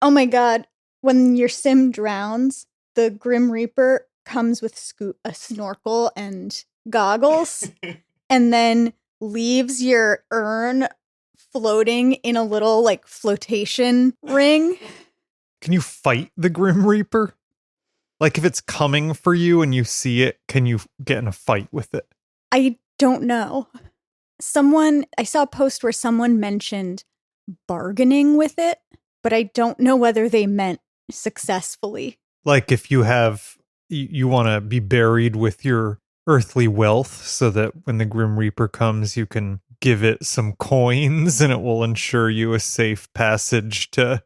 Oh my God. When your sim drowns, the Grim Reaper comes with a snorkel and goggles and then leaves your urn floating in a little like flotation ring. Can you fight the Grim Reaper? Like if it's coming for you and you see it, can you get in a fight with it? I don't know. I saw a post where someone mentioned bargaining with it, but I don't know whether they meant successfully. Like if you want to be buried with your earthly wealth so that when the Grim Reaper comes, you can give it some coins and it will ensure you a safe passage to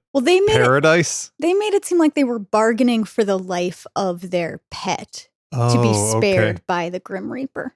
paradise. They made it seem like they were bargaining for the life of their pet to be spared by the Grim Reaper.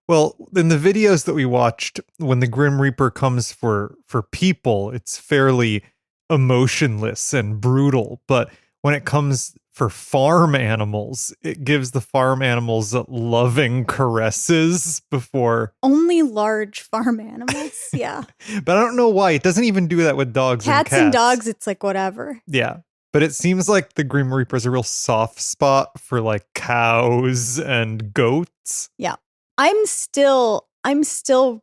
Well, in the videos that we watched, when the Grim Reaper comes for people, it's fairly emotionless and brutal. But when it comes for farm animals, it gives the farm animals loving caresses before. Only large farm animals, yeah. But I don't know why. It doesn't even do that with dogs and cats. Cats and dogs, it's like whatever. Yeah. But it seems like the Grim Reaper is a real soft spot for like cows and goats. Yeah. I'm still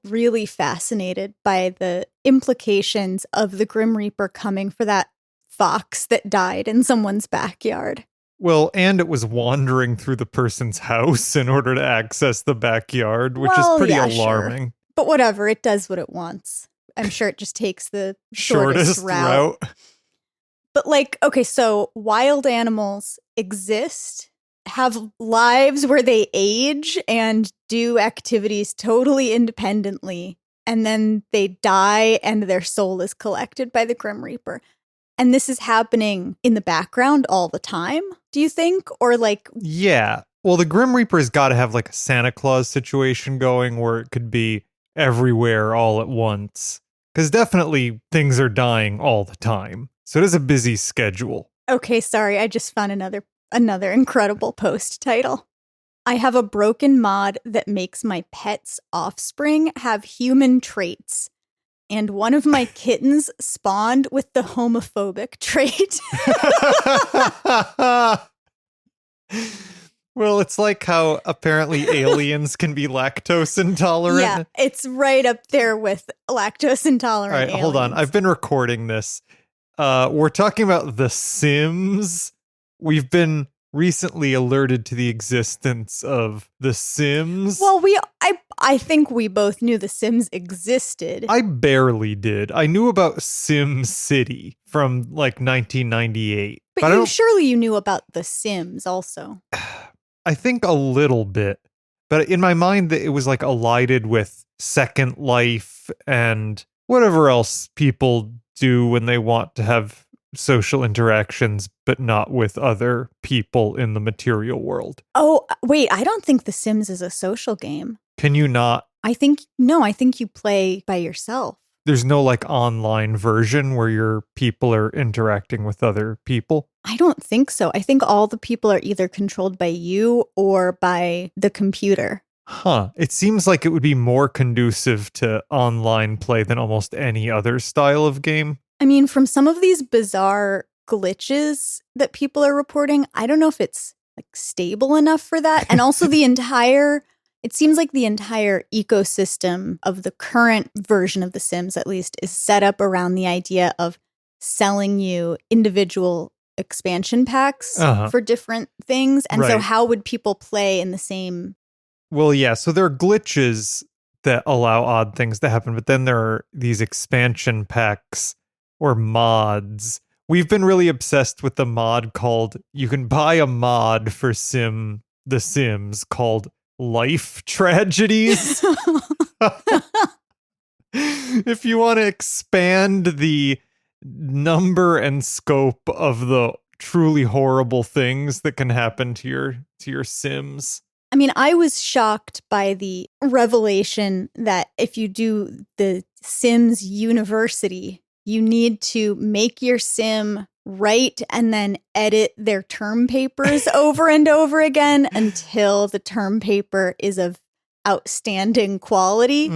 really fascinated by the implications of the Grim Reaper coming for that fox that died in someone's backyard. Well, and it was wandering through the person's house in order to access the backyard, which is pretty alarming. Sure. But whatever, it does what it wants. I'm sure it just takes the shortest route. But like, okay, so wild animals exist, have lives where they age and do activities totally independently, and then they die and their soul is collected by the Grim Reaper. And this is happening in the background all the time, do you think? Or like... Yeah. Well, the Grim Reaper's got to have like a Santa Claus situation going where it could be everywhere all at once. Because definitely things are dying all the time. So it is a busy schedule. Okay, sorry. I just found another incredible post title. I have a broken mod that makes my pet's offspring have human traits. And one of my kittens spawned with the homophobic trait. Well, it's like how apparently aliens can be lactose intolerant. Yeah, it's right up there with lactose intolerant. All right, aliens. Hold on. I've been recording this. We're talking about The Sims. We've been recently alerted to the existence of The Sims. Well, I think we both knew The Sims existed. I barely did. I knew about Sim City from like 1998. But surely you knew about The Sims also. I think a little bit. But in my mind, it was like elided with Second Life and whatever else people do when they want to have social interactions, but not with other people in the material world. Oh, wait, I don't think The Sims is a social game. Can you not? I think you play by yourself. There's no like online version where your people are interacting with other people? I don't think so. I think all the people are either controlled by you or by the computer. Huh. It seems like it would be more conducive to online play than almost any other style of game. I mean, from some of these bizarre glitches that people are reporting, I don't know if it's like stable enough for that. And also it seems like the entire ecosystem of the current version of The Sims, at least, is set up around the idea of selling you individual expansion packs for different things. And so how would people play in the same... Well, yeah, so there are glitches that allow odd things to happen, but then there are these expansion packs or mods. We've been really obsessed with the mod called... You can buy a mod for The Sims called Life Tragedies. If you want to expand the number and scope of the truly horrible things that can happen to your Sims. I mean, I was shocked by the revelation that if you do the Sims University, you need to make your Sim write and then edit their term papers over and over again until the term paper is of outstanding quality.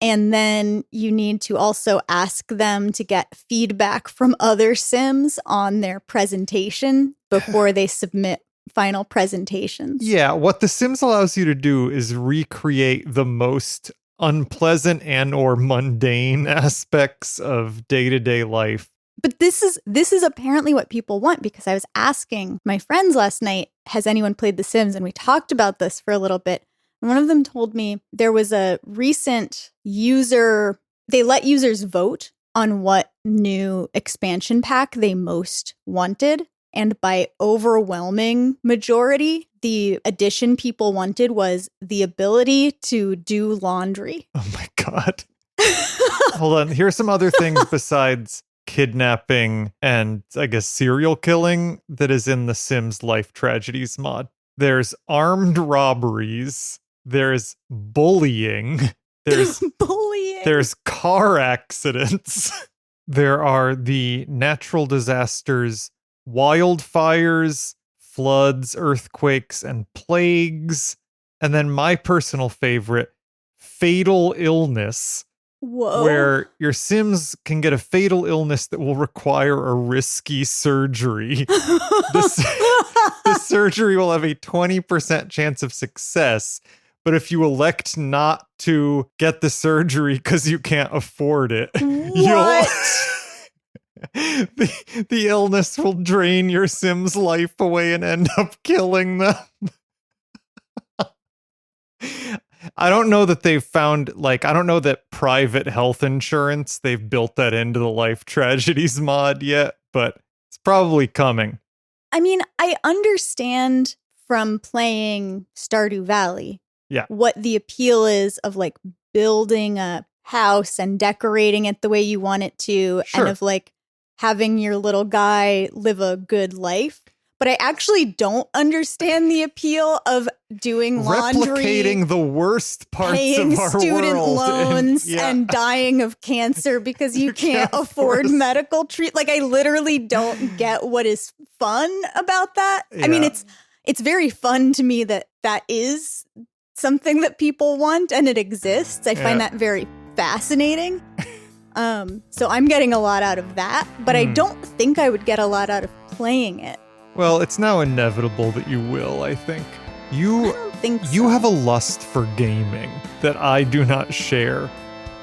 And then you need to also ask them to get feedback from other Sims on their presentation before they submit final presentations. Yeah, what The Sims allows you to do is recreate the most unpleasant and or mundane aspects of day-to-day life. But this is apparently what people want, because I was asking my friends last night, has anyone played The Sims? And we talked about this for a little bit. And one of them told me there was a recent they let users vote on what new expansion pack they most wanted. And by overwhelming majority, the addition people wanted was the ability to do laundry. Oh my God. Hold on. Here's some other things besides kidnapping and, I guess, serial killing that is in the Sims Life Tragedies mod. There's armed robberies. There's bullying. There's bullying. There's car accidents. There are the natural disasters, wildfires, floods, earthquakes, and plagues. And then my personal favorite, fatal illness. Whoa. Where your Sims can get a fatal illness that will require a risky surgery. This surgery will have a 20% chance of success. But if you elect not to get the surgery because you can't afford it, the illness will drain your Sim's life away and end up killing them. I don't know that they've found, I don't know that private health insurance, they've built that into the Life Tragedies mod yet, but it's probably coming. I mean, I understand from playing Stardew Valley what the appeal is of building a house and decorating it the way you want it to, and of having your little guy live a good life. But I actually don't understand the appeal of doing laundry, replicating the worst parts paying of our student world, loans, and dying of cancer because you can't afford medical treatment. I literally don't get what is fun about that. Yeah. I mean, it's very fun to me that is something that people want and it exists. I find that very fascinating. So I'm getting a lot out of that, but I don't think I would get a lot out of playing it. Well, it's now inevitable that you will, I think. I don't think so. You have a lust for gaming that I do not share.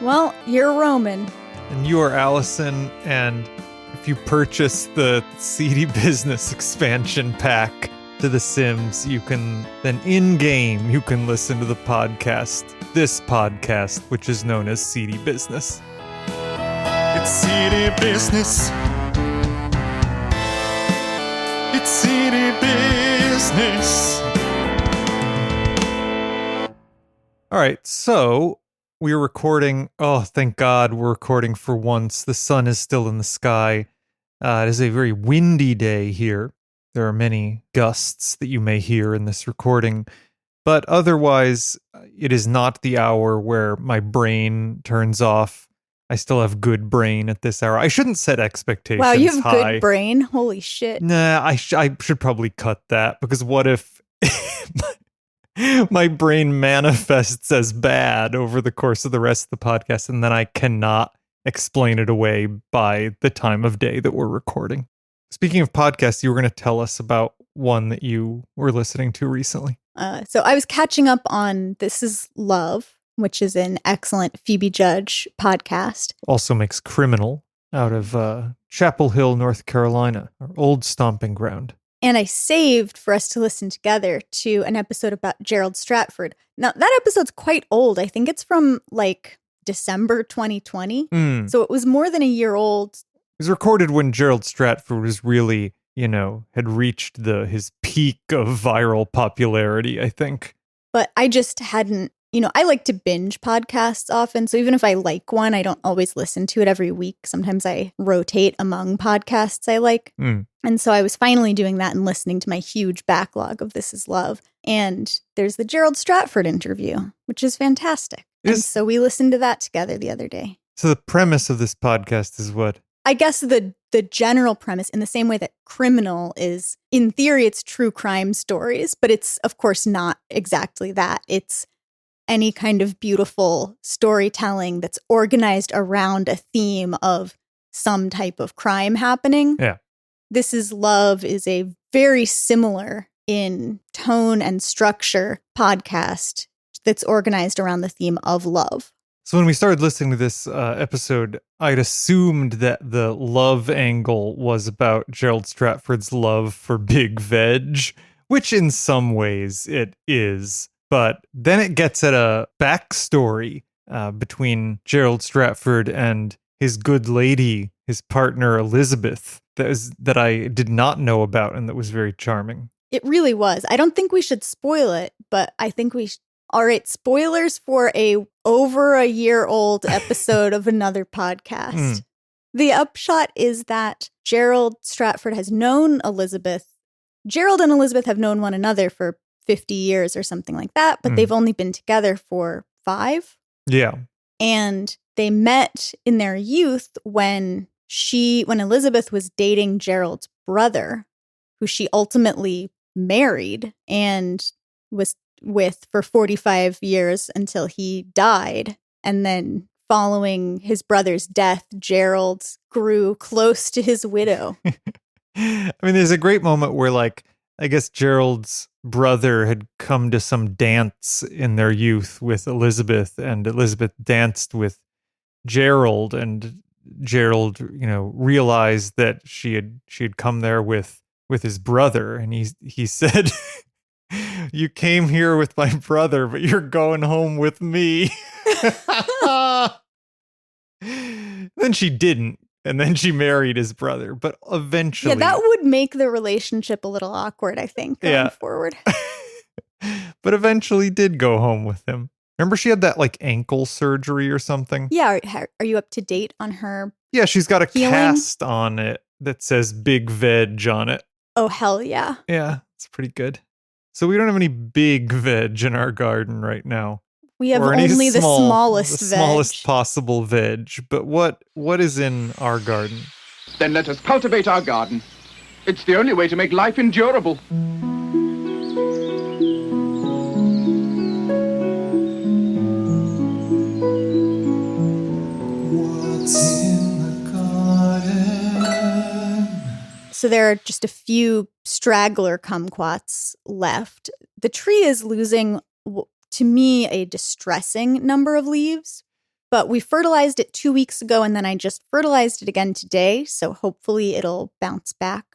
Well, you're Roman. And you are Allison, and if you purchase the CD Business expansion pack to The Sims, you can, then in-game, you can listen to the podcast, this podcast, which is known as CD Business. It's CD Business. It's CD Business. All right, so we're recording. Oh, thank God we're recording for once. The sun is still in the sky. It is a very windy day here. There are many gusts that you may hear in this recording. But otherwise, it is not the hour where my brain turns off. I still have good brain at this hour. I shouldn't set expectations high. Wow, you have good brain? Holy shit. Nah, I should probably cut that, because what if my brain manifests as bad over the course of the rest of the podcast, and then I cannot explain it away by the time of day that we're recording. Speaking of podcasts, you were going to tell us about one that you were listening to recently. So I was catching up on This Is Love, which is an excellent Phoebe Judge podcast. Also makes Criminal out of Chapel Hill, North Carolina, our old stomping ground. And I saved for us to listen together to an episode about Gerald Stratford. Now, that episode's quite old. I think it's from December 2020. So it was more than a year old. It was recorded when Gerald Stratford was really, had reached his peak of viral popularity, I think. But I just hadn't, I like to binge podcasts often. So even if I like one, I don't always listen to it every week. Sometimes I rotate among podcasts I like. And so I was finally doing that and listening to my huge backlog of This Is Love. And there's the Gerald Stratford interview, which is fantastic. And so we listened to that together the other day. So the premise of this podcast is what? I guess the general premise, in the same way that Criminal is, in theory, it's true crime stories, but it's, of course, not exactly that. It's any kind of beautiful storytelling that's organized around a theme of some type of crime happening. Yeah. This Is Love is a very similar in tone and structure podcast that's organized around the theme of love. So when we started listening to this episode, I'd assumed that the love angle was about Gerald Stratford's love for Big Veg, which in some ways it is. But then it gets at a backstory between Gerald Stratford and his good lady, his partner Elizabeth, that I did not know about and that was very charming. It really was. I don't think we should spoil it, but I think we should. All right, spoilers for a over a year old episode of another podcast. The upshot is that Gerald Stratford has known Elizabeth. Gerald and Elizabeth have known one another for 50 years or something like that, but they've only been together for 5. Yeah. And they met in their youth when Elizabeth was dating Gerald's brother, who she ultimately married and was with for 45 years until he died. And then following his brother's death, Gerald grew close to his widow. I mean, there's a great moment where, like, I guess Gerald's brother had come to some dance in their youth with Elizabeth, and Elizabeth danced with Gerald, and Gerald, realized that she had come there with his brother, and he said, "You came here with my brother, but you're going home with me." Then she didn't. And then she married his brother. But eventually... Yeah, that would make the relationship a little awkward, I think, going forward. But eventually did go home with him. Remember she had that, like, ankle surgery or something? Yeah. Are you up to date on her? Yeah, she's got a healing? cast on it that says Big Veg on it. Oh, hell yeah. Yeah, it's pretty good. So we don't have any big veg in our garden right now. We have only the smallest the veg. Smallest possible veg. But what is in our garden? Then let us cultivate our garden. It's the only way to make life endurable. What's in the garden? So there are just a few straggler kumquats left. The tree is losing, to me, a distressing number of leaves, but we fertilized it 2 weeks ago, and then I just fertilized it again today, so hopefully it'll bounce back.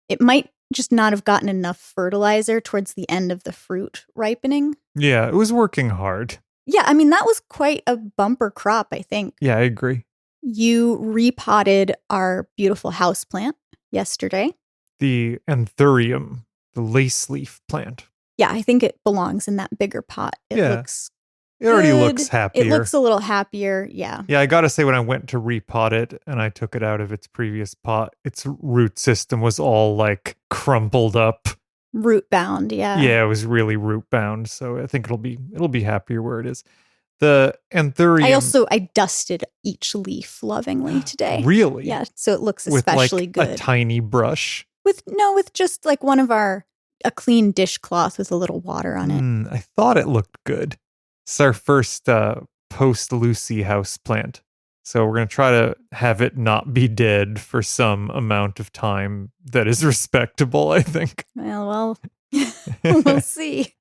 It might just not have gotten enough fertilizer towards the end of the fruit ripening. Yeah, it was working hard. Yeah, I mean, that was quite a bumper crop, I think. Yeah, I agree. You repotted our beautiful houseplant yesterday. The anthurium, the lace leaf plant. Yeah, I think it belongs in that bigger pot. It looks It already good. looks happier. It looks a little happier, yeah. Yeah, I gotta say, when I went to repot it and I took it out of its previous pot, its root system was all, like, crumpled up. Root bound, yeah. Yeah, it was really root bound, so I think it'll be happier where it is. The anthurium... I dusted each leaf lovingly today. Really? Yeah, so it looks especially with, like, good. a tiny brush? With just, like, a clean dishcloth with a little water on it. I thought it looked good. It's our first post-Lucy house plant. So we're going to try to have it not be dead for some amount of time that is respectable, I think. Well, we'll see.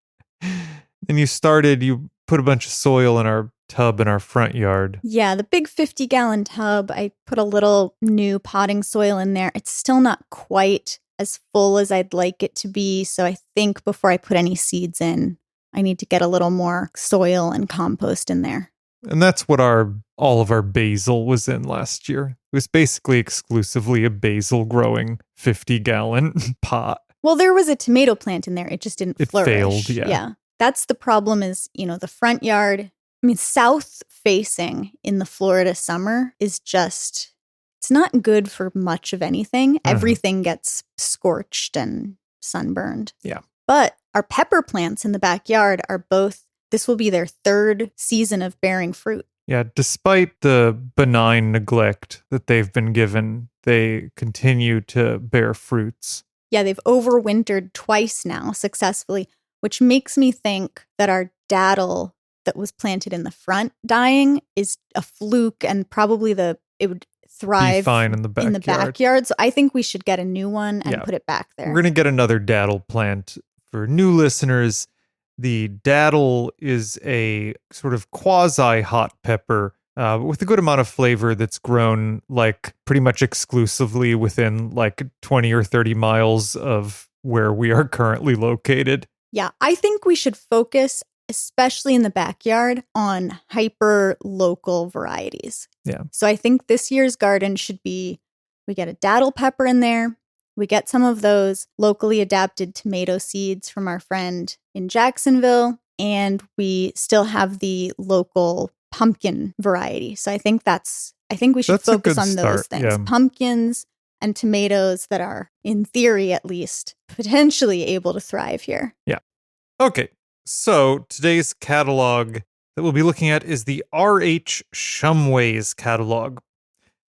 And you put a bunch of soil in our tub in our front yard. Yeah, the big 50-gallon tub, I put a little new potting soil in there. It's still not quite as full as I'd like it to be. So I think before I put any seeds in, I need to get a little more soil and compost in there. And that's what all of our basil was in last year. It was basically exclusively a basil growing 50-gallon pot. Well, there was a tomato plant in there. It just didn't flourish. It failed, yeah. Yeah. That's the problem is, the front yard. I mean, south facing in the Florida summer is just... It's not good for much of anything. Everything gets scorched and sunburned. Yeah. But our pepper plants in the backyard this will be their 3rd season of bearing fruit. Yeah, despite the benign neglect that they've been given, they continue to bear fruits. Yeah, they've overwintered twice now successfully, which makes me think that our daddle, that was planted in the front dying is a fluke, and probably it would thrive be fine in the backyard. So I think we should get a new one and put it back there. We're going to get another daddle plant. For new listeners, the daddle is a sort of quasi-hot pepper with a good amount of flavor that's grown like pretty much exclusively within like 20 or 30 miles of where we are currently located. Yeah, I think we should focus, especially in the backyard, on hyper-local varieties. Yeah. So I think this year's garden should be, we get a daddle pepper in there, we get some of those locally adapted tomato seeds from our friend in Jacksonville, and we still have the local pumpkin variety. So I think we should focus on those things. Yeah. Pumpkins and tomatoes that are, in theory at least, potentially able to thrive here. Yeah. Okay. So today's catalog that we'll be looking at is the R.H. Shumway's catalog,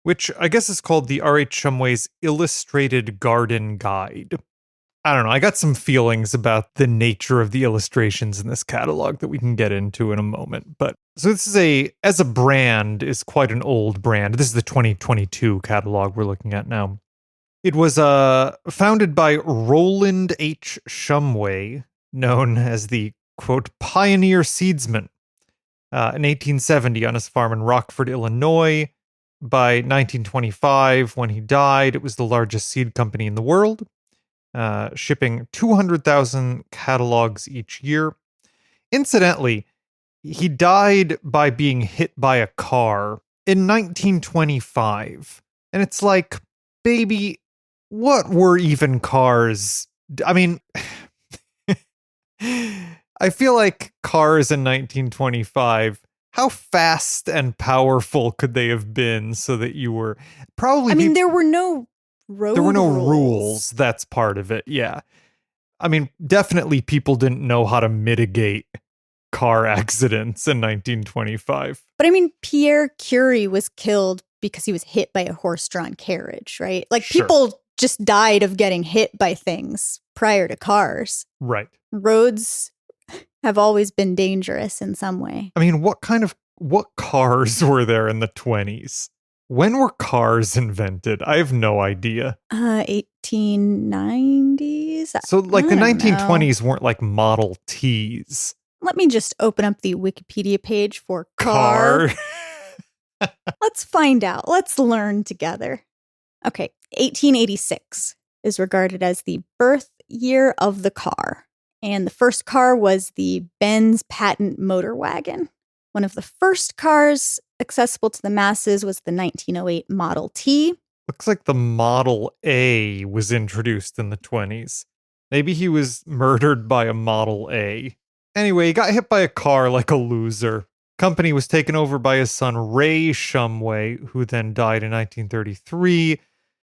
which I guess is called the R.H. Shumway's Illustrated Garden Guide. I don't know. I got some feelings about the nature of the illustrations in this catalog that we can get into in a moment. But so this is as a brand, is quite an old brand. This is the 2022 catalog we're looking at now. It was founded by Roland H. Shumway, known as the, quote, pioneer seedsman, in 1870 on his farm in Rockford, Illinois. By 1925, when he died, it was the largest seed company in the world, shipping 200,000 catalogs each year. Incidentally, he died by being hit by a car in 1925. And it's like, baby, what were even cars? I mean, I feel like cars in 1925, how fast and powerful could they have been so that you were probably... I mean, there were no rules. There were no rules. That's part of it, yeah. I mean, definitely people didn't know how to mitigate car accidents in 1925. But I mean, Pierre Curie was killed because he was hit by a horse-drawn carriage, right? Like, Sure. People just died of getting hit by things prior to cars. Right. Roads have always been dangerous in some way. I mean, what cars were there in the 20s? When were cars invented? I have no idea. 1890s? So, like, the 1920s weren't like Model Ts. Let me just open up the Wikipedia page for car. Let's find out. Let's learn together. Okay, 1886 is regarded as the birth year of the car. And the first car was the Benz patent motor wagon. One of the first cars accessible to the masses was the 1908 Model T. Looks like the Model A was introduced in the 20s. Maybe he was murdered by a Model A. Anyway, he got hit by a car like a loser. Company was taken over by his son Ray Shumway, who then died in 1933.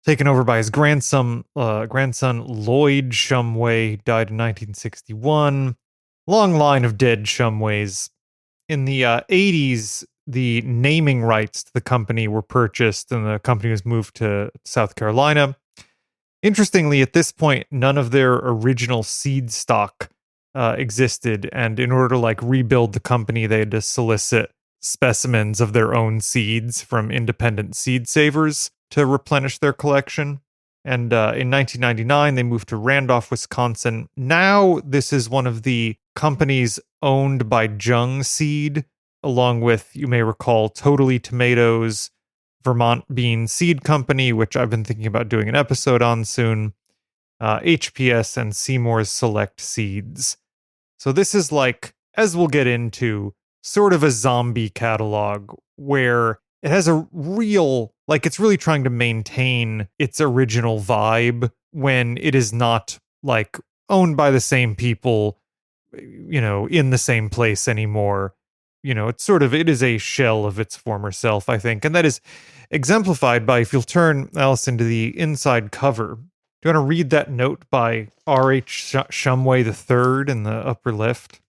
Taken over by his grandson Lloyd Shumway, died in 1961. Long line of dead Shumways. In the 80s, the naming rights to the company were purchased and the company was moved to South Carolina. Interestingly, at this point, none of their original seed stock existed, and in order to like rebuild the company, they had to solicit specimens of their own seeds from independent seed savers to replenish their collection. And in 1999, they moved to Randolph, Wisconsin. Now, this is one of the companies owned by Jung Seed, along with, you may recall, Totally Tomatoes, Vermont Bean Seed Company, which I've been thinking about doing an episode on soon, HPS, and Seymour's Select Seeds. So this is like, as we'll get into, sort of a zombie catalog where it has a real, like, it's really trying to maintain its original vibe when it is not, like, owned by the same people, you know, in the same place anymore. You know, it is a shell of its former self, I think. And that is exemplified by, if you'll turn, Allison, to the inside cover. Do you want to read that note by R.H. Shumway III in the upper left?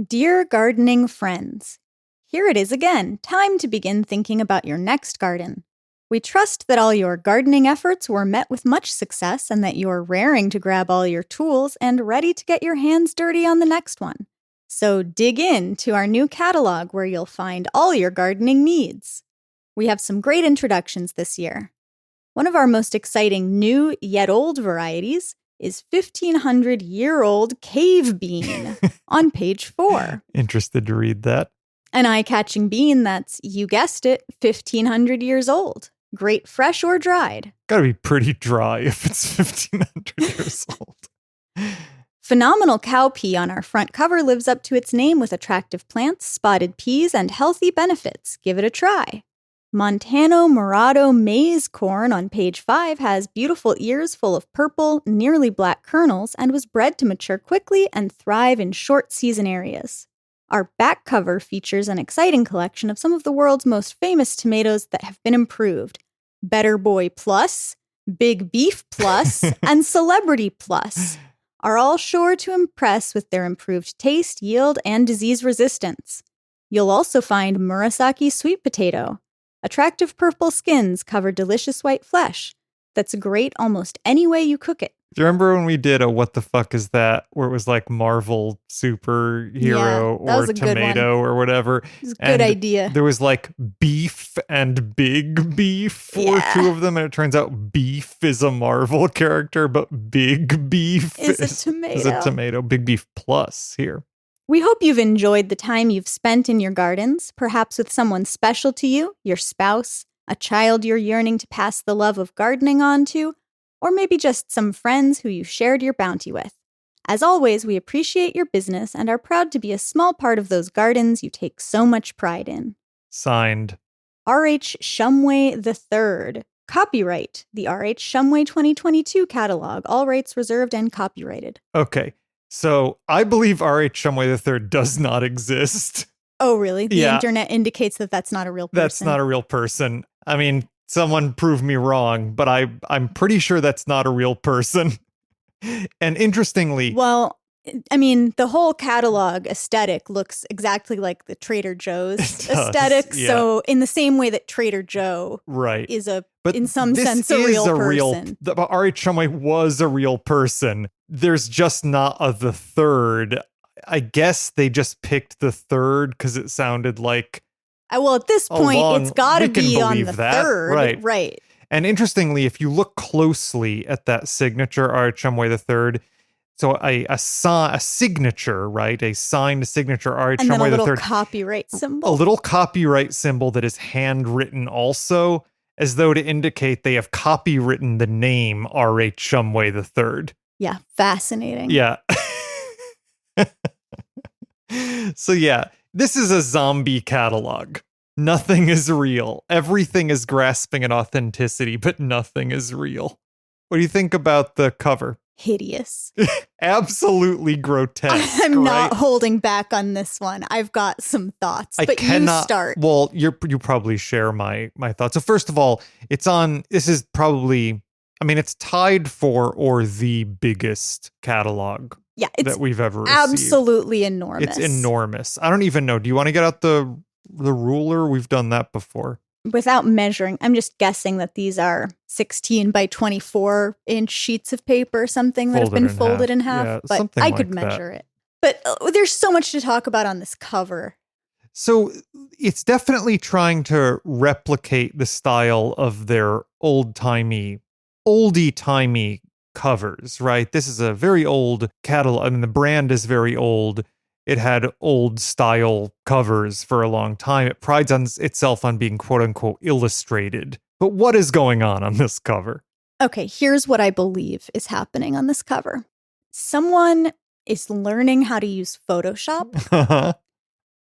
Dear gardening friends, here it is again, time to begin thinking about your next garden. We trust that all your gardening efforts were met with much success and that you're raring to grab all your tools and ready to get your hands dirty on the next one. So dig in to our new catalog where you'll find all your gardening needs. We have some great introductions this year. One of our most exciting new yet old varieties is 1,500-year-old cave bean on page 4. Interested to read that. An eye-catching bean that's, you guessed it, 1,500 years old. Great fresh or dried. Gotta be pretty dry if it's 1,500 years old. Phenomenal cowpea on our front cover lives up to its name with attractive plants, spotted peas, and healthy benefits. Give it a try. Montano Morado maize corn on page 5 has beautiful ears full of purple, nearly black kernels and was bred to mature quickly and thrive in short season areas. Our back cover features an exciting collection of some of the world's most famous tomatoes that have been improved. Better Boy Plus, Big Beef Plus, and Celebrity Plus are all sure to impress with their improved taste, yield, and disease resistance. You'll also find Murasaki sweet potato. Attractive purple skins cover delicious white flesh. That's great almost any way you cook it. Do you remember when we did a What the Fuck Is That? Where it was like Marvel superhero or tomato or whatever. It was a good idea. There was like beef and big beef for two of them. And it turns out beef is a Marvel character, but big beef is a tomato. Is a tomato. Big Beef Plus here. We hope you've enjoyed the time you've spent in your gardens, perhaps with someone special to you, your spouse, a child you're yearning to pass the love of gardening on to, or maybe just some friends who you shared your bounty with. As always, we appreciate your business and are proud to be a small part of those gardens you take so much pride in. Signed, R.H. Shumway III. Copyright, the R.H. Shumway 2022 catalog. All rights reserved and copyrighted. Okay, so I believe R.H. Shumway III does not exist. Oh, really? The internet indicates that that's not a real person. That's not a real person. I mean, someone prove me wrong, but I'm pretty sure that's not a real person. And interestingly... Well, I mean, the whole catalog aesthetic looks exactly like the Trader Joe's aesthetic. Yeah. So in the same way that Trader Joe is in some sense a real person. R.H. Shumway was a real person. There's just not the third. I guess they just picked the third because it sounded like... Well, at this point, it's got to be on the third. Right. And interestingly, if you look closely at that signature, R.H. Shumway III, so a signature, right? A signed signature, R.H. Shumway III. And then a little copyright symbol. A little copyright symbol that is handwritten also, as though to indicate they have copywritten the name R.H. Shumway III. Yeah, fascinating. Yeah. So yeah, this is a zombie catalog. Nothing is real. Everything is grasping at authenticity, but nothing is real. What do you think about the cover? Hideous. Absolutely grotesque. I'm not holding back on this one. I've got some thoughts, but you start. Well, you probably share my thoughts. So first of all, this is probably, I mean, it's tied for or the biggest catalog that we've ever received. Absolutely enormous. It's enormous. I don't even know. Do you want to get out the ruler? We've done that before. Without measuring, I'm just guessing that these are 16 by 24 inch sheets of paper or something that have been folded in half. Yeah, but I could measure it. But there's so much to talk about on this cover. So it's definitely trying to replicate the style of their oldie-timey covers, right? This is a very old catalog. I mean, the brand is very old. It had old style covers for a long time. It prides on itself on being quote unquote illustrated. But what is going on this cover? Okay, here's what I believe is happening on this cover. Someone is learning how to use Photoshop.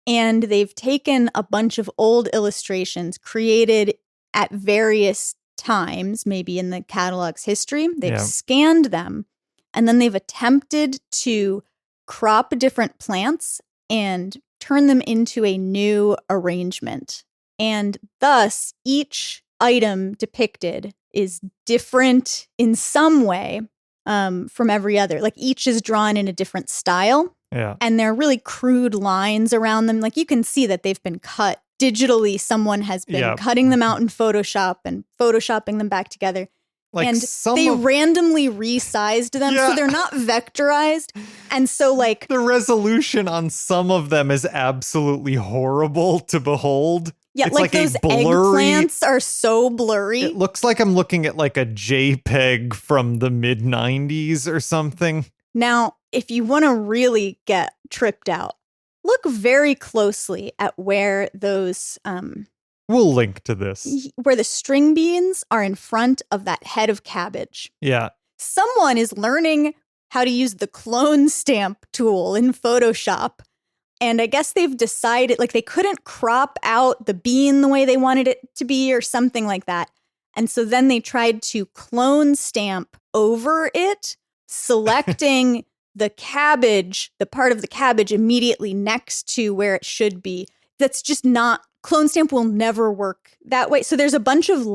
And they've taken a bunch of old illustrations created at various times, maybe in the catalog's history. They've scanned them, and then they've attempted to crop different plants and turn them into a new arrangement. And thus, each item depicted is different in some way from every other. Like each is drawn in a different style. Yeah. And there are really crude lines around them. Like you can see that they've been cut digitally. Someone has been cutting them out in Photoshop and photoshopping them back together. Like and they randomly resized them, so they're not vectorized. And so, like, the resolution on some of them is absolutely horrible to behold. Yeah, it's like those eggplants are so blurry. It looks like I'm looking at like a JPEG from the mid-90s or something. Now, if you want to really get tripped out, look very closely at where those we'll link to this. Where the string beans are in front of that head of cabbage. Yeah. Someone is learning how to use the clone stamp tool in Photoshop. And I guess they've decided, like, they couldn't crop out the bean the way they wanted it to be or something like that. And so then they tried to clone stamp over it, selecting the cabbage, the part of the cabbage immediately next to where it should be. That's just not, clone stamp will never work that way. So there's a bunch of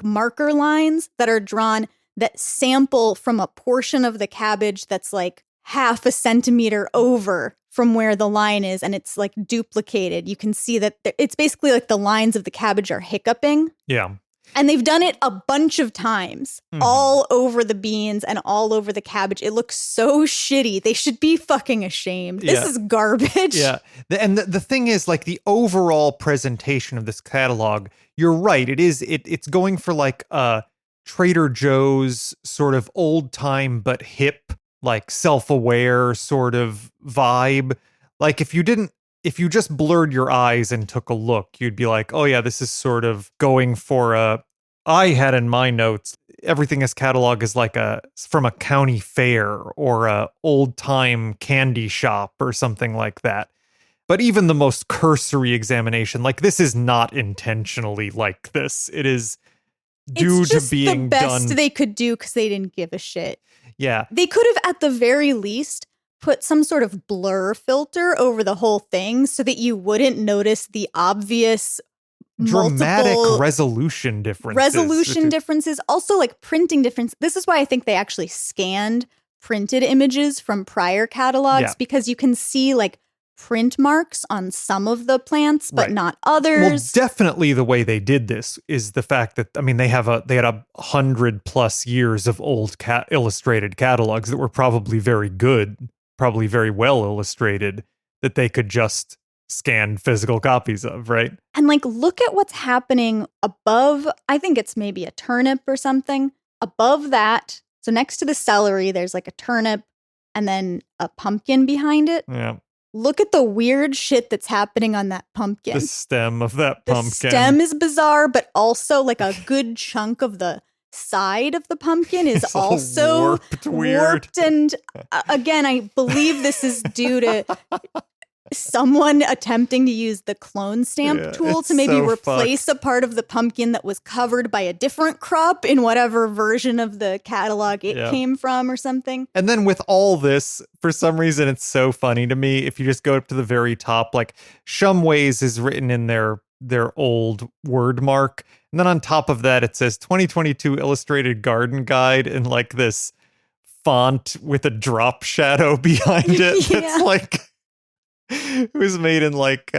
marker lines that are drawn that sample from a portion of the cabbage that's like half a centimeter over from where the line is, and it's like duplicated. You can see that it's basically like the lines of the cabbage are hiccuping. Yeah. And they've done it a bunch of times, all over the beans and all over the cabbage. It looks so shitty. They should be fucking ashamed. This is garbage. Yeah. And the thing is, like, the overall presentation of this catalog, you're right. It's going for like a Trader Joe's sort of old time but hip, like self-aware sort of vibe. Like if you just blurred your eyes and took a look, you'd be like, oh yeah, this is sort of going for I had in my notes, everything this catalog is like from a county fair or a old time candy shop or something like that. But even the most cursory examination, like, this is not intentionally like this. It is due to being the best done. They could do because they didn't give a shit. Yeah. They could have, at the very least, put some sort of blur filter over the whole thing so that you wouldn't notice the obvious dramatic resolution differences. Also, like, printing difference. This is why I think they actually scanned printed images from prior catalogs, because you can see like print marks on some of the plants, but not others. Well, definitely the way they did this is the fact that, I mean, they had 100+ years of old illustrated catalogs that were probably very good, probably very well illustrated, that they could just scan physical copies of, right? And like, look at what's happening above. I think it's maybe a turnip or something. Above that, so next to the celery, there's like a turnip and then a pumpkin behind it. Yeah. Look at the weird shit that's happening on that pumpkin. The stem of that pumpkin. The stem is bizarre, but also like a good chunk of the side of the pumpkin is also warped. And again, I believe this is due to someone attempting to use the clone stamp tool to maybe replace a part of the pumpkin that was covered by a different crop in whatever version of the catalog it came from or something. And then with all this, for some reason, it's so funny to me. If you just go up to the very top, like, Shumway's is written in their old word mark. And then on top of that, it says 2022 Illustrated Garden Guide in like this font with a drop shadow behind it. It's like, it was made in like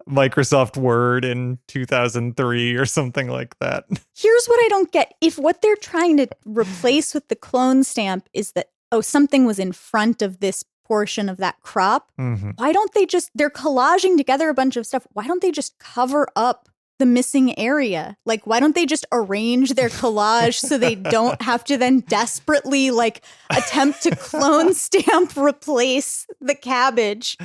Microsoft Word in 2003 or something like that. Here's what I don't get. If what they're trying to replace with the clone stamp is that, something was in front of this portion of that crop, why don't they they're collaging together a bunch of stuff. Why don't they just cover up the missing area? Like, why don't they just arrange their collage so they don't have to then desperately like attempt to clone stamp replace the cabbage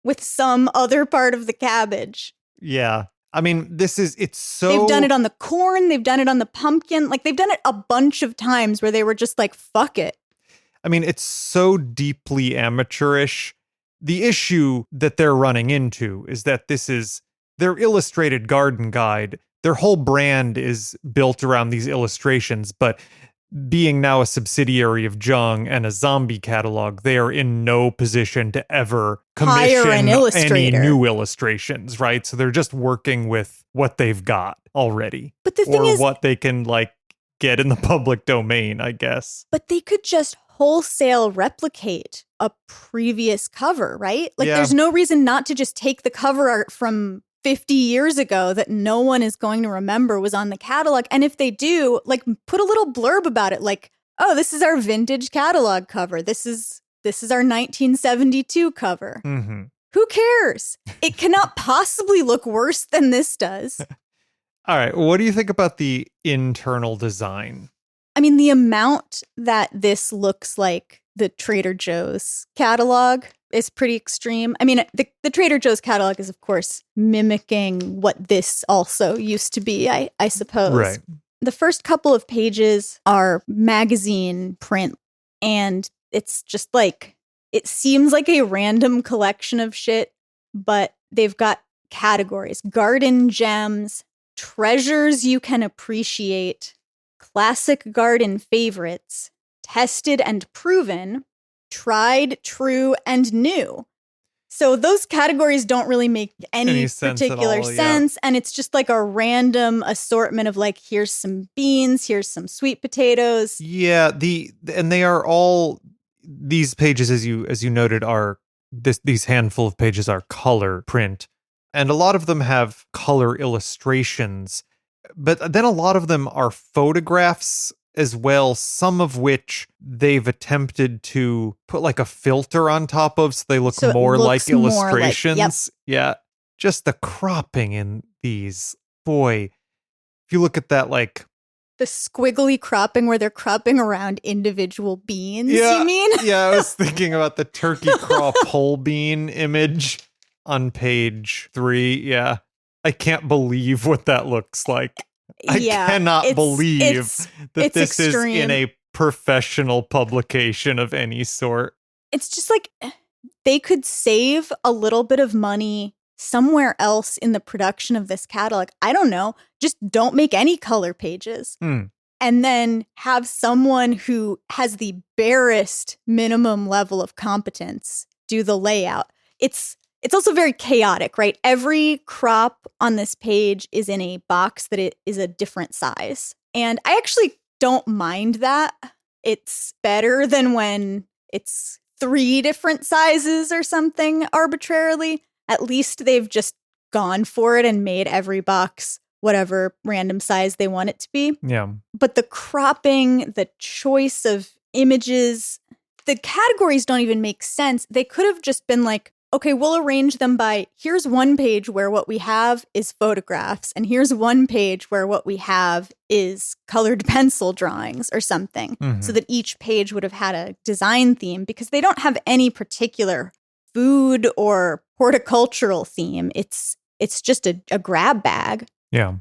with some other part of the cabbage? Yeah. I mean, it's so... They've done it on the corn. They've done it on the pumpkin. Like, they've done it a bunch of times where they were just like, fuck it. I mean, it's so deeply amateurish. The issue that they're running into is that this is their illustrated garden guide. Their whole brand is built around these illustrations, but being now a subsidiary of Jung and a zombie catalog, they are in no position to ever commission any new illustrations, right? So they're just working with what they've got already. But the thing is, what they can like get in the public domain, I guess. But they could just wholesale replicate a previous cover, right? Like, there's no reason not to just take the cover art from 50 years ago that no one is going to remember was on the catalog. And if they do, like, put a little blurb about it, like, oh, this is our vintage catalog cover. This is our 1972 cover. Mm-hmm. Who cares? It cannot possibly look worse than this does. All right. What do you think about the internal design? I mean, the amount that this looks like the Trader Joe's catalog is pretty extreme. I mean, the Trader Joe's catalog is, of course, mimicking what this also used to be, I suppose. Right. The first couple of pages are magazine print, and it's just like, it seems like a random collection of shit, but they've got categories: garden gems, treasures you can appreciate, classic garden favorites, tested and proven, tried, true, and new. So those categories don't really make any particular sense. And it's just like a random assortment of like, here's some beans, here's some sweet potatoes. Yeah, and they are all, these pages, as you noted, are these handful of pages are color print. And a lot of them have color illustrations. But then a lot of them are photographs as well, some of which they've attempted to put like a filter on top of so they look more like illustrations. Yeah. Just the cropping in these. Boy, if you look at that, like the squiggly cropping where they're cropping around individual beans, you mean? Yeah, I was thinking about the turkey crop whole bean image on page 3. Yeah. I can't believe what that looks like. I cannot believe that this extreme. Is in a professional publication of any sort. It's just like they could save a little bit of money somewhere else in the production of this catalog. I don't know. Just don't make any color pages. And then have someone who has the barest minimum level of competence do the layout. It's also very chaotic, right? Every crop on this page is in a box that it is a different size. And I actually don't mind that. It's better than when it's 3 different sizes or something arbitrarily. At least they've just gone for it and made every box whatever random size they want it to be. Yeah. But the cropping, the choice of images, the categories don't even make sense. They could have just been like, okay, we'll arrange them by, here's one page where what we have is photographs, and here's one page where what we have is colored pencil drawings or something, so that each page would have had a design theme, because they don't have any particular food or horticultural theme. It's just a grab bag. Yeah.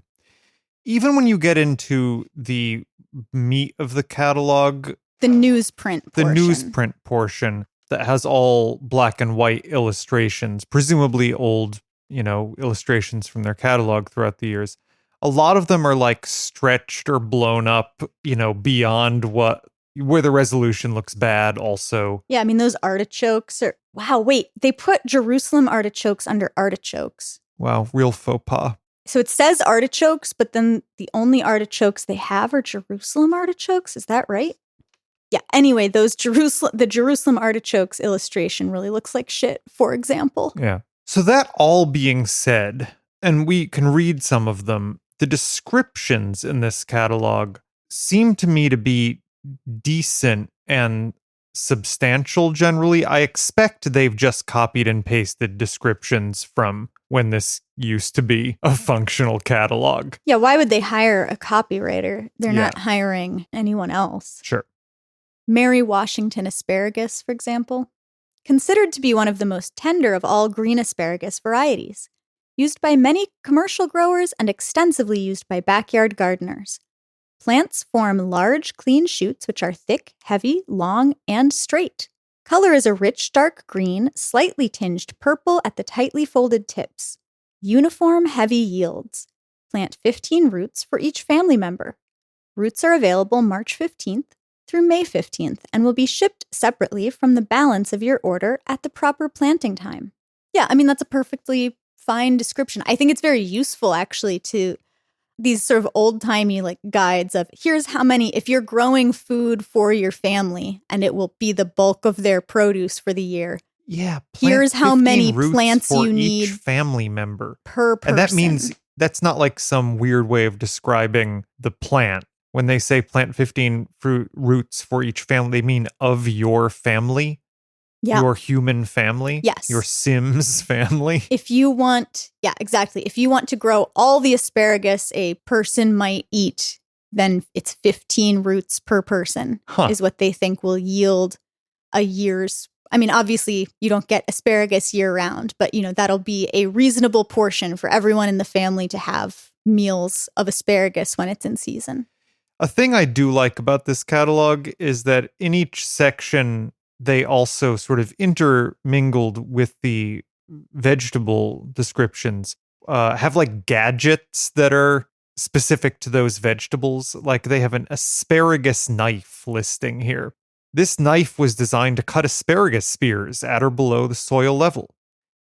Even when you get into the meat of the catalog, the newsprint portion that has all black and white illustrations, presumably old, illustrations from their catalog throughout the years. A lot of them are like stretched or blown up, beyond where the resolution looks bad also. Yeah, I mean, those artichokes are, wow, wait, they put Jerusalem artichokes under artichokes. Wow, real faux pas. So it says artichokes, but then the only artichokes they have are Jerusalem artichokes. Is that right? Yeah, anyway, the Jerusalem artichokes illustration really looks like shit, for example. Yeah. So that all being said, and we can read some of them, the descriptions in this catalog seem to me to be decent and substantial generally. I expect they've just copied and pasted descriptions from when this used to be a functional catalog. Yeah, why would they hire a copywriter? They're not hiring anyone else. Sure. Mary Washington asparagus, for example, considered to be one of the most tender of all green asparagus varieties, used by many commercial growers and extensively used by backyard gardeners. Plants form large, clean shoots which are thick, heavy, long, and straight. Color is a rich dark green, slightly tinged purple at the tightly folded tips. Uniform, heavy yields. Plant 15 roots for each family member. Roots are available March 15th through May 15th and will be shipped separately from the balance of your order at the proper planting time. Yeah, I mean, that's a perfectly fine description. I think it's very useful, actually, to these sort of old-timey like guides of, here's how many, if you're growing food for your family and it will be the bulk of their produce for the year, Yeah, here's how many roots plants for you need each family member per person. And that means that's not like some weird way of describing the plant. When they say plant 15 fruit roots for each family, they mean of your family, your human family, yes, your Sims family. If you want, exactly. If you want to grow all the asparagus a person might eat, then it's 15 roots per person is what they think will yield a year's. I mean, obviously, you don't get asparagus year round, but, that'll be a reasonable portion for everyone in the family to have meals of asparagus when it's in season. A thing I do like about this catalog is that in each section, they also sort of intermingled with the vegetable descriptions, have like gadgets that are specific to those vegetables. Like they have an asparagus knife listing here. This knife was designed to cut asparagus spears at or below the soil level.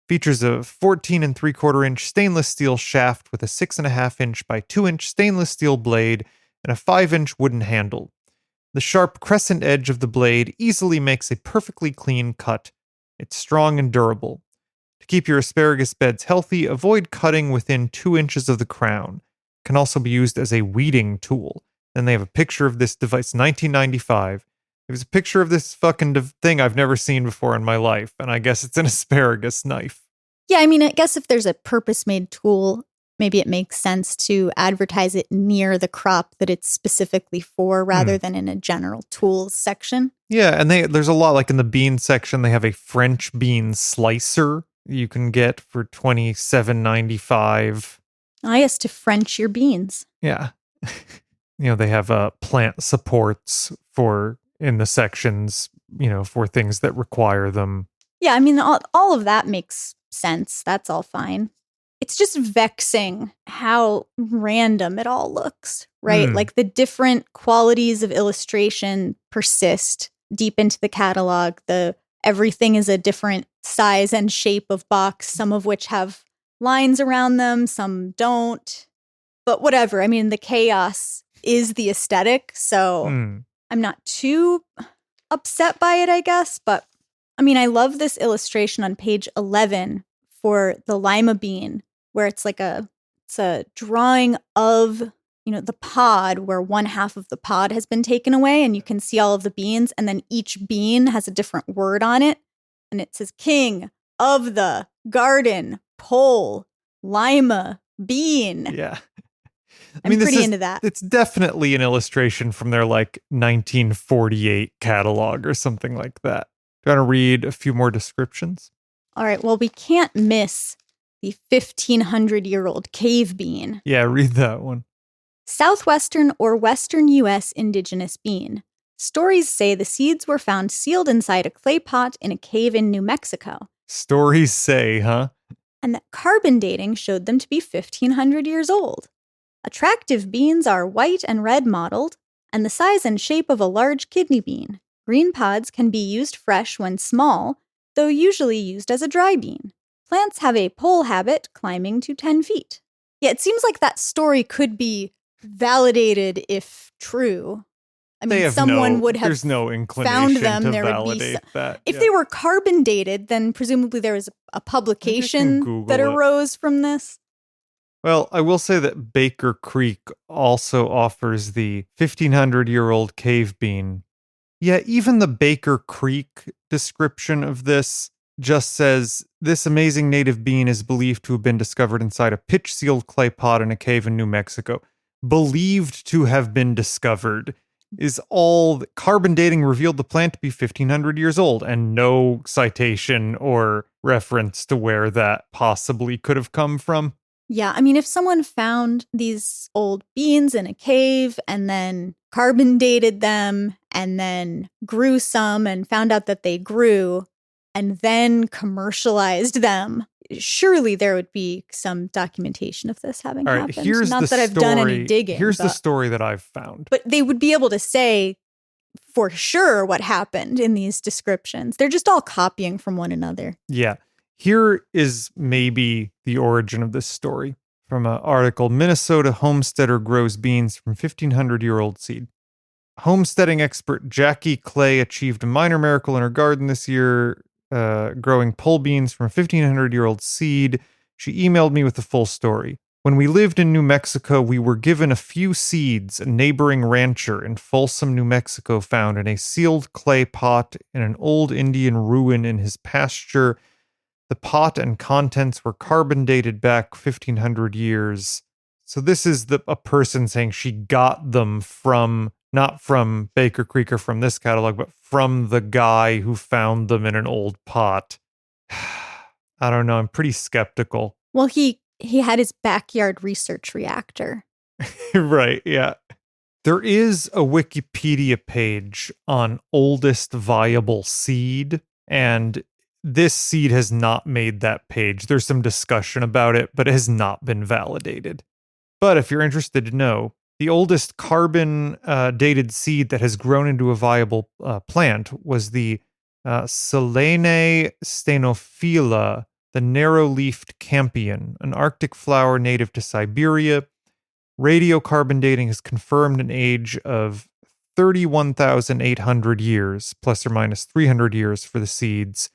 Features a 14 3/4 inch stainless steel shaft with a 6.5 inch by 2 inch stainless steel blade and a 5-inch wooden handle. The sharp crescent edge of the blade easily makes a perfectly clean cut. It's strong and durable. To keep your asparagus beds healthy, avoid cutting within 2 inches of the crown. It can also be used as a weeding tool. Then they have a picture of this device, 1995. There's a picture of this fucking thing I've never seen before in my life, and I guess it's an asparagus knife. Yeah, I mean, I guess if there's a purpose-made tool, maybe it makes sense to advertise it near the crop that it's specifically for rather than in a general tools section. Yeah, and there's a lot, like in the bean section, they have a French bean slicer you can get for $27.95. I guess to French your beans. Yeah. They have plant supports for in the sections, for things that require them. Yeah, I mean, all of that makes sense. That's all fine. It's just vexing how random it all looks, right? Like the different qualities of illustration persist deep into the catalog. Everything is a different size and shape of box, some of which have lines around them, some don't. But whatever. I mean, the chaos is the aesthetic, so I'm not too upset by it, I guess. But I mean, I love this illustration on page 11 for the lima bean, where it's like it's a drawing of, the pod where one half of the pod has been taken away and you can see all of the beans. And then each bean has a different word on it. And it says king of the garden, pole, lima, bean. Yeah. I'm pretty into that. It's definitely an illustration from their 1948 catalog or something like that. Do you want to read a few more descriptions? All right. Well, we can't miss the 1,500-year-old cave bean. Yeah, read that one. Southwestern or Western U.S. indigenous bean. Stories say the seeds were found sealed inside a clay pot in a cave in New Mexico. Stories say, huh? And that carbon dating showed them to be 1,500 years old. Attractive beans are white and red mottled, and the size and shape of a large kidney bean. Green pods can be used fresh when small, though usually used as a dry bean. Plants have a pole habit, climbing to 10 feet. Yeah, it seems like that story could be validated if true. I mean, someone would have there's no inclination found them. To there validate would be that. If they were carbon dated, then presumably there was a publication that arose from this. Well, I will say that Baker Creek also offers the 1,500-year-old cave bean. Yeah, even the Baker Creek description of this just says, this amazing native bean is believed to have been discovered inside a pitch-sealed clay pot in a cave in New Mexico. Believed to have been discovered is all. Carbon dating revealed the plant to be 1,500 years old, and no citation or reference to where that possibly could have come from. Yeah, I mean, if someone found these old beans in a cave and then carbon dated them and then grew some and found out that they grew and then commercialized them, surely there would be some documentation of this having happened. Here's Not that I've done any digging. Here's the story that I've found. But they would be able to say for sure what happened in these descriptions. They're just all copying from one another. Yeah. Here is maybe the origin of this story from an article, Minnesota homesteader grows beans from 1,500-year-old seed. Homesteading expert Jackie Clay achieved a minor miracle in her garden this year growing pole beans from a 1,500-year-old seed. She emailed me with the full story. When we lived in New Mexico, we were given a few seeds a neighboring rancher in Folsom, New Mexico found in a sealed clay pot in an old Indian ruin in his pasture. The pot and contents were carbon dated back 1,500 years. So this is a person saying she got them from, not from Baker Creek or from this catalog, but from the guy who found them in an old pot. I don't know. I'm pretty skeptical. Well, he had his backyard research reactor. Right, yeah. There is a Wikipedia page on oldest viable seed, and this seed has not made that page. There's some discussion about it, but it has not been validated. But if you're interested to know, the oldest carbon dated seed that has grown into a viable plant was the Silene stenophila, the narrow-leafed campion, an Arctic flower native to Siberia. Radiocarbon dating has confirmed an age of 31,800 years, plus or minus 300 years for the seeds.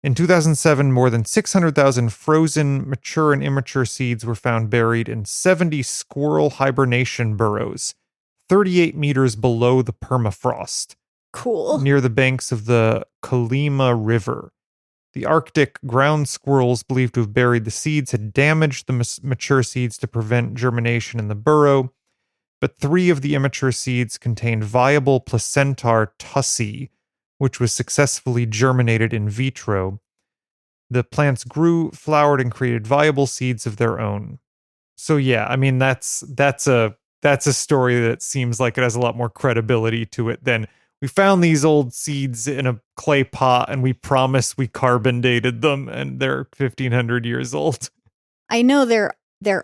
In 2007, more than 600,000 frozen, mature, and immature seeds were found buried in 70 squirrel hibernation burrows, 38 meters below the permafrost. Cool. Near the banks of the Kolyma River. The Arctic ground squirrels believed to have buried the seeds had damaged the mature seeds to prevent germination in the burrow, but 3 of the immature seeds contained viable placentar tussie, which was successfully germinated in vitro. The plants grew, flowered, and created viable seeds of their own. So yeah, I mean that's a story that seems like it has a lot more credibility to it than we found these old seeds in a clay pot and we promise we carbon dated them and they're 1,500 years old. I know there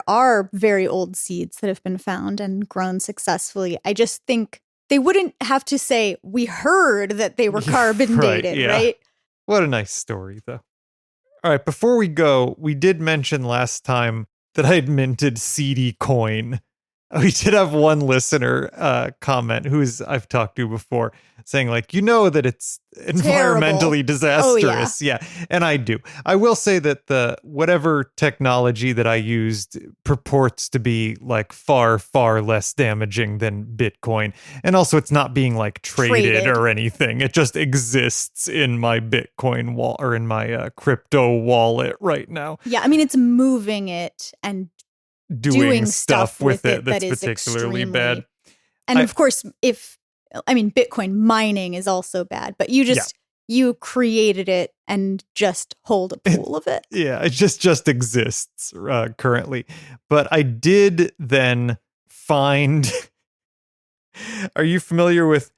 are very old seeds that have been found and grown successfully. I just think they wouldn't have to say, we heard that they were carbon dated, right? What a nice story, though. All right, before we go, we did mention last time that I had minted CD coin. We did have one listener comment I've talked to before saying like, you know that it's environmentally disastrous. Oh, yeah. And I do. I will say that the whatever technology that I used purports to be like far, far less damaging than Bitcoin. And also it's not being like traded or anything. It just exists in my Bitcoin wallet or in my crypto wallet right now. Yeah, I mean, it's moving it and doing stuff with it that's particularly bad. And of course, Bitcoin mining is also bad, but you created it and just hold a pool of it. Yeah, it just exists currently. But I did then find, are you familiar with,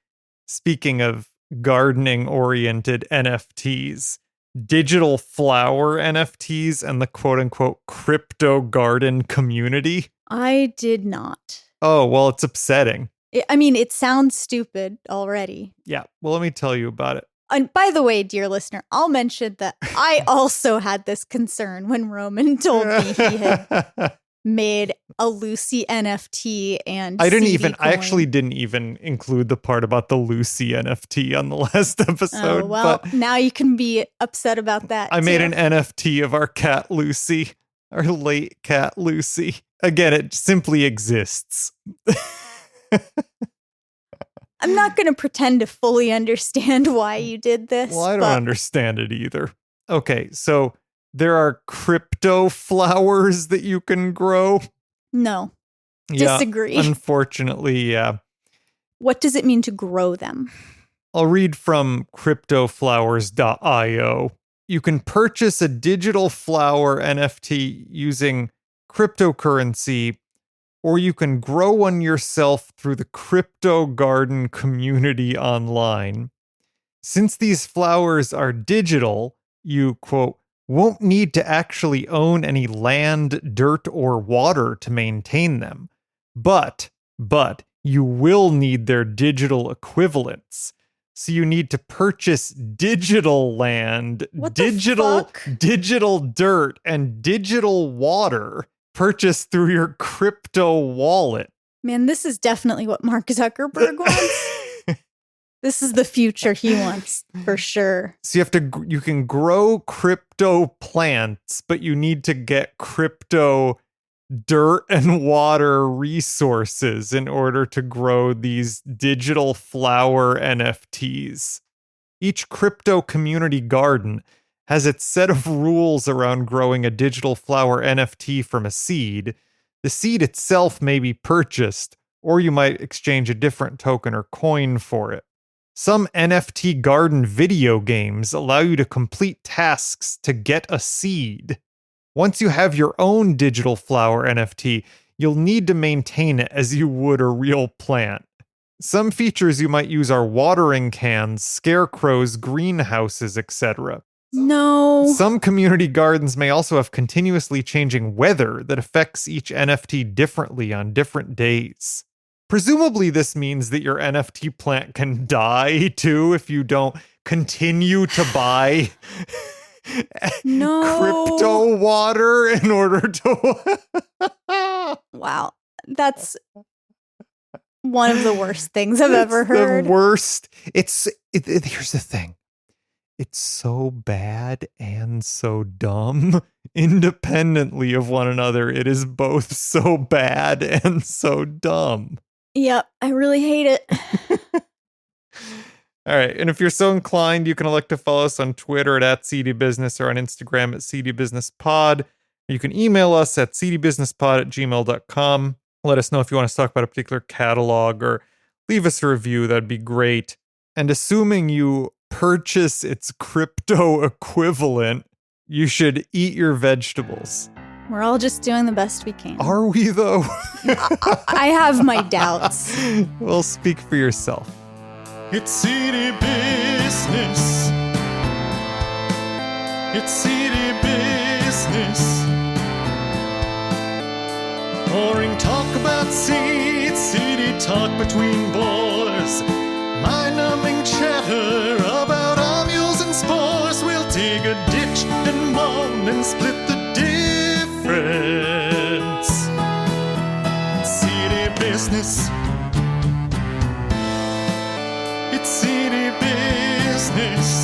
speaking of gardening-oriented NFTs, digital flower NFTs and the quote-unquote crypto garden community? I did not. Oh, well, it's upsetting. It sounds stupid already. Yeah, well, let me tell you about it. And by the way, dear listener, I'll mention that I also had this concern when Roman told me he had made a Lucy NFT and I actually didn't even include the part about the Lucy NFT on the last episode. Oh, well, now you can be upset about that. I made an NFT of our cat Lucy, our late cat Lucy. Again, it simply exists. I'm not going to pretend to fully understand why you did this. Well, I don't understand it either. Okay, so there are crypto flowers that you can grow. No. Disagree. Unfortunately, yeah. What does it mean to grow them? I'll read from cryptoflowers.io. You can purchase a digital flower NFT using cryptocurrency, or you can grow one yourself through the crypto garden community online. Since these flowers are digital, you, quote, won't need to actually own any land, dirt, or water to maintain them. But you will need their digital equivalents. So you need to purchase digital land, digital dirt, and digital water purchased through your crypto wallet. Man, this is definitely what Mark Zuckerberg wants. This is the future he wants, for sure. So you can grow crypto plants, but you need to get crypto dirt and water resources in order to grow these digital flower NFTs. Each crypto community garden has its set of rules around growing a digital flower NFT from a seed. The seed itself may be purchased, or you might exchange a different token or coin for it. Some NFT garden video games allow you to complete tasks to get a seed. Once you have your own digital flower NFT, you'll need to maintain it as you would a real plant. Some features you might use are watering cans, scarecrows, greenhouses, etc. No. Some community gardens may also have continuously changing weather that affects each NFT differently on different days. Presumably, this means that your NFT plant can die too if you don't continue to buy crypto water in order to. Wow. That's one of the worst things I've ever heard. The worst. Here's the thing. It's so bad and so dumb. Independently of one another, it is both so bad and so dumb. Yep, I really hate it. All right, and if you're so inclined, you can elect to follow us on Twitter at @CDBusiness or on Instagram at CDBusinessPod. You can email us at cdbusinesspod@gmail.com. Let us know if you want us to talk about a particular catalog or leave us a review. That'd be great. And assuming you purchase its crypto equivalent, you should eat your vegetables. We're all just doing the best we can. Are we, though? I have my doubts. Well, speak for yourself. It's CD business. It's CD business. Boring talk about seeds, CD talk between boys. Mind-numbing chatter about ovules and spores. We'll dig a ditch and moan and split the difference. CD business. It's CD business.